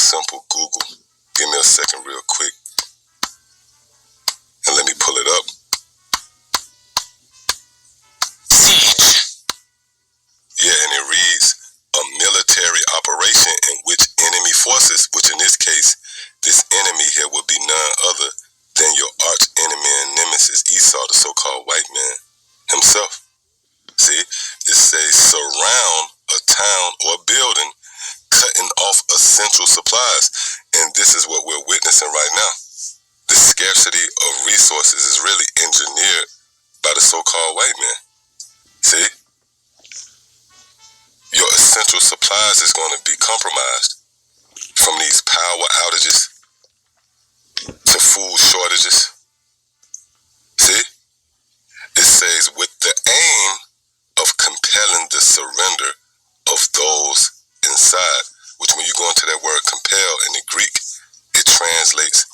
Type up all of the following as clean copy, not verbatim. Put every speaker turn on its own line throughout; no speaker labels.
simple Google. Give me a second real quick. And let me pull it up. Siege. Yeah, and it reads, a military operation in which enemy forces, which in this case, this enemy here would be none other than your arch enemy and nemesis, Esau, the so-called white man himself. See, it says surround a town or building, cutting off essential supplies. And this is what we're witnessing right now. The scarcity of resources is really engineered by the so-called white man. See? Your essential supplies is going to be compromised from these power outages to food shortages. See? It says with the aim of compelling the surrender of those inside, which when you go into that word compel in the Greek, it translates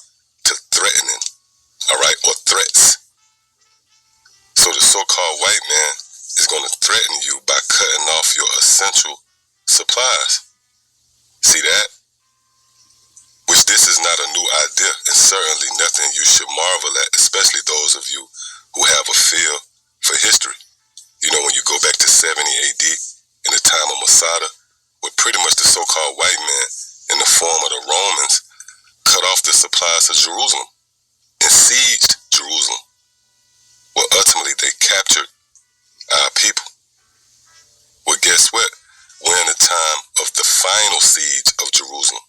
to threatening, all right, or threats. So the so-called white man is going to threaten you by cutting off your essential supplies. See that? Which this is not a new idea, and certainly nothing you should marvel at, especially those of you who have a feel for history. You know, when you go back to 70 AD, in the time of Masada, where pretty much the so-called white man, in the form of the Romans, cut off the supplies of Jerusalem and sieged Jerusalem. Well, ultimately, they captured our people. Well, guess what? We're in the time of the final siege of Jerusalem,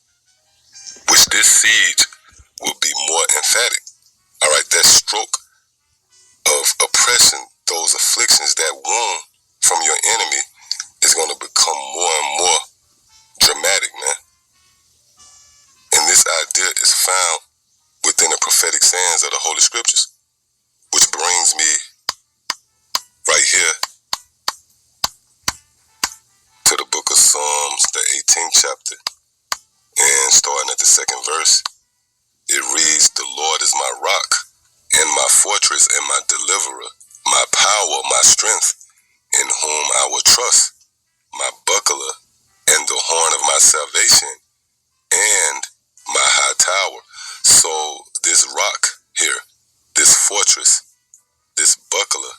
which this siege will be more emphatic. All right, that stroke of oppression, those afflictions, that wound from your enemy is going to become more and more dramatic, man. And this idea is found within the prophetic sayings of the Holy Scriptures, which brings me right here to the book of Psalms, the 18th chapter, and starting at the 2nd verse. It reads, the Lord is my rock and my fortress and my deliverer, my power, my strength, in whom I will trust, my buckler and the horn of my salvation, and my high tower. So this rock here, this fortress, this buckler,